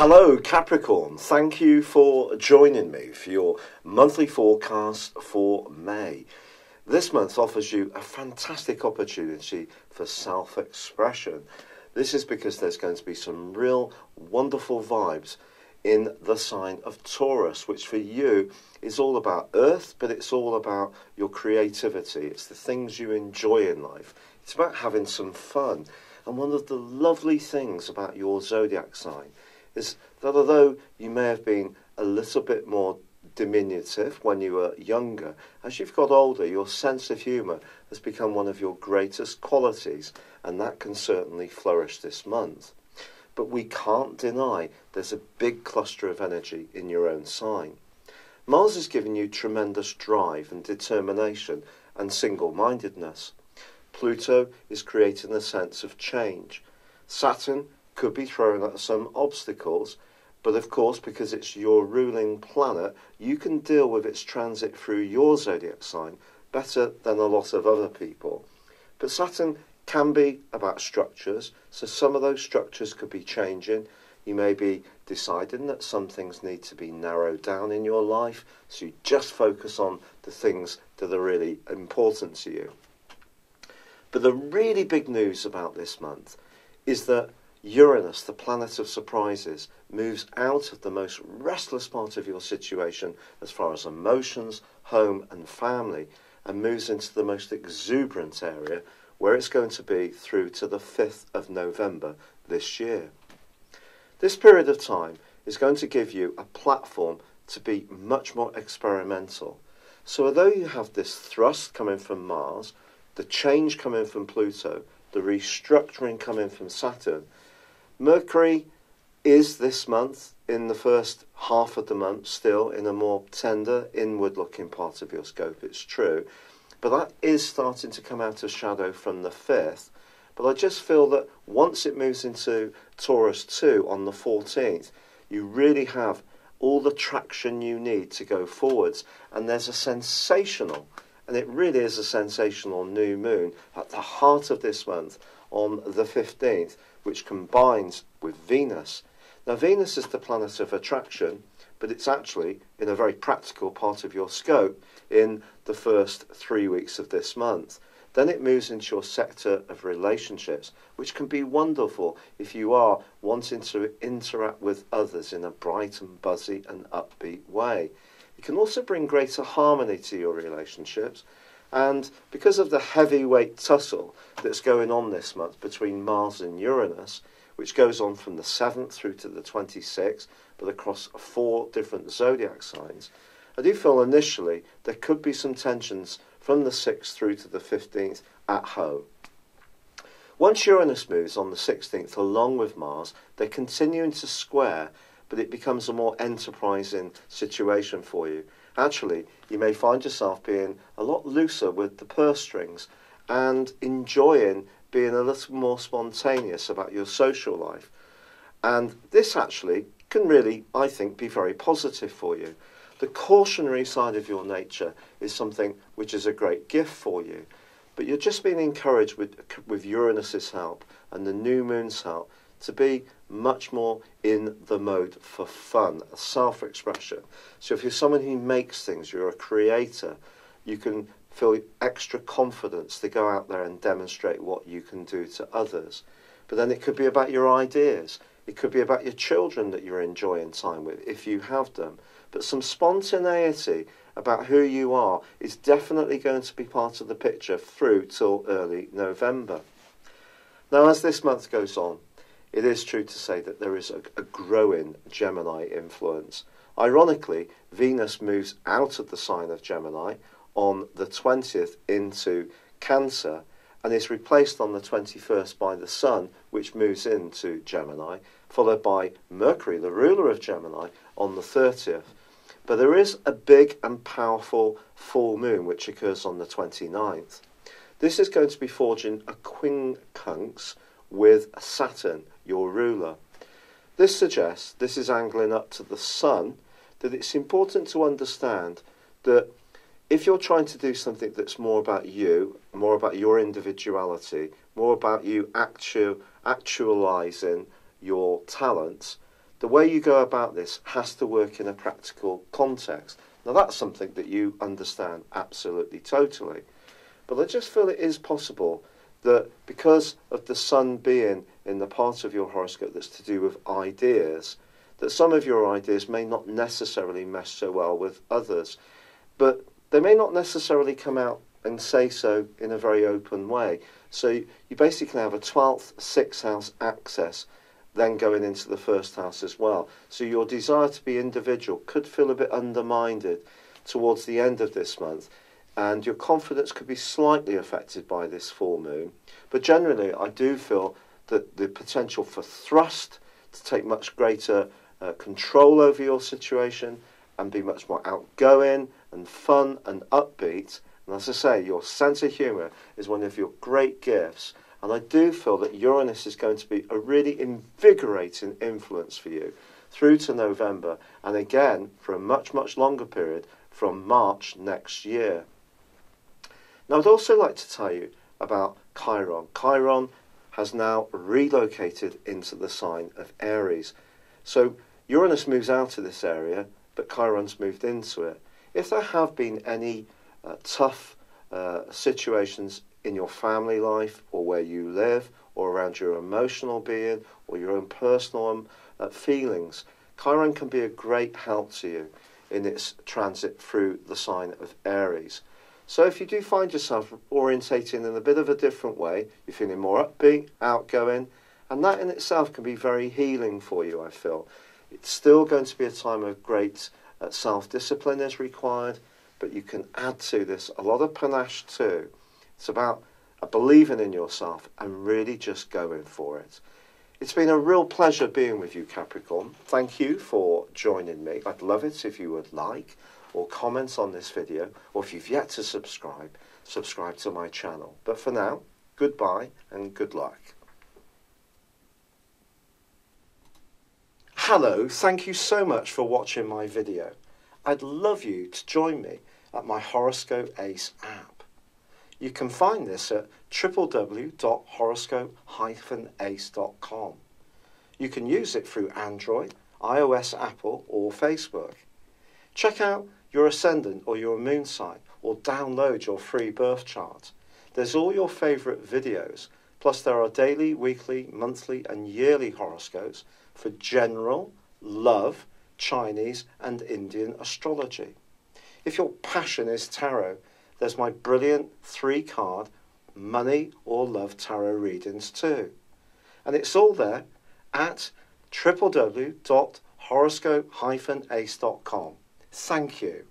Hello Capricorn, thank you for joining me for your monthly forecast for May. This month offers you a fantastic opportunity for self-expression. This is because there's going to be some real wonderful vibes in the sign of Taurus, which for you is all about Earth, but it's all about your creativity. It's the things you enjoy in life. It's about having some fun. And one of the lovely things about your zodiac sign is that although you may have been a little bit more diminutive when you were younger, as you've got older, your sense of humour has become one of your greatest qualities, and that can certainly flourish this month. But we can't deny there's a big cluster of energy in your own sign. Mars is giving you tremendous drive and determination and single-mindedness. Pluto is creating a sense of change. Saturn could be throwing at some obstacles, but of course, because it's your ruling planet, you can deal with its transit through your zodiac sign better than a lot of other people. But Saturn can be about structures, so some of those structures could be changing. You may be deciding that some things need to be narrowed down in your life, so you just focus on the things that are really important to you. But the really big news about this month is that Uranus, the planet of surprises, moves out of the most restless part of your situation as far as emotions, home and family, and moves into the most exuberant area, where it's going to be through to the 5th of November this year. This period of time is going to give you a platform to be much more experimental. So although you have this thrust coming from Mars, the change coming from Pluto, the restructuring coming from Saturn, Mercury is this month, in the first half of the month, still in a more tender, inward-looking part of your scope, it's true. But that is starting to come out of shadow from the 5th. But I just feel that once it moves into Taurus 2 on the 14th, you really have all the traction you need to go forwards. And there's a sensational, and it really is a sensational new moon at the heart of this month on the 15th, which combines with Venus. Now, Venus is the planet of attraction, but it's actually in a very practical part of your scope in the first 3 weeks of this month. Then it moves into your sector of relationships, which can be wonderful if you are wanting to interact with others in a bright and buzzy and upbeat way. It can also bring greater harmony to your relationships. And because of the heavyweight tussle that's going on this month between Mars and Uranus, which goes on from the 7th through to the 26th, but across 4 different zodiac signs, I do feel initially there could be some tensions from the 6th through to the 15th at home. Once Uranus moves on the 16th along with Mars, they're continuing to square, but it becomes a more enterprising situation for you. Actually, you may find yourself being a lot looser with the purse strings and enjoying being a little more spontaneous about your social life. And this actually can really, I think, be very positive for you. The cautionary side of your nature is something which is a great gift for you. But you're just being encouraged with Uranus's help and the new moon's help to be much more in the mode for fun, self-expression. So if you're someone who makes things, you're a creator, you can feel extra confidence to go out there and demonstrate what you can do to others. But then it could be about your ideas. It could be about your children that you're enjoying time with, if you have them. But some spontaneity about who you are is definitely going to be part of the picture through till early November. Now, as this month goes on, it is true to say that there is a growing Gemini influence. Ironically, Venus moves out of the sign of Gemini on the 20th into Cancer and is replaced on the 21st by the Sun, which moves into Gemini, followed by Mercury, the ruler of Gemini, on the 30th. But there is a big and powerful full moon which occurs on the 29th. This is going to be forging a quincunx with Saturn, your ruler. This suggests, this is angling up to the Sun, that it's important to understand that if you're trying to do something that's more about you, more about your individuality, more about you actualizing your talents, the way you go about this has to work in a practical context. Now that's something that you understand absolutely totally. But I just feel it is possible that because of the sun being in the part of your horoscope that's to do with ideas, that some of your ideas may not necessarily mesh so well with others. But they may not necessarily come out and say so in a very open way. So you basically have a 12th, 6th house access then going into the 1st house as well. So your desire to be individual could feel a bit undermined towards the end of this month, and your confidence could be slightly affected by this full moon. But generally, I do feel that the potential for thrust to take much greater control over your situation and be much more outgoing and fun and upbeat. And as I say, your sense of humour is one of your great gifts. And I do feel that Uranus is going to be a really invigorating influence for you through to November, and again for a much, much longer period from March next year. Now, I'd also like to tell you about Chiron. Chiron has now relocated into the sign of Aries. So Uranus moves out of this area, but Chiron's moved into it. If there have been any tough situations in your family life, or where you live, or around your emotional being, or your own personal feelings, Chiron can be a great help to you in its transit through the sign of Aries. So if you do find yourself orientating in a bit of a different way, you're feeling more upbeat, outgoing, and that in itself can be very healing for you, I feel. It's still going to be a time of great self-discipline is required, but you can add to this a lot of panache too. It's about believing in yourself and really just going for it. It's been a real pleasure being with you, Capricorn. Thank you for joining me. I'd love it if you would like or comment on this video, or if you've yet to subscribe to my channel. But for now, goodbye and good luck. Hello, thank you so much for watching my video. I'd love you to join me at my Horoscope Ace app. You can find this at www.horoscope-ace.com. You can use it through Android, iOS, Apple, or Facebook. Check out your ascendant or your moon sign, or download your free birth chart. There's all your favourite videos, plus there are daily, weekly, monthly and yearly horoscopes for general, love, Chinese and Indian astrology. If your passion is tarot, there's my brilliant 3-card money or love tarot readings too. And it's all there at www.horoscope-ace.com. Thank you.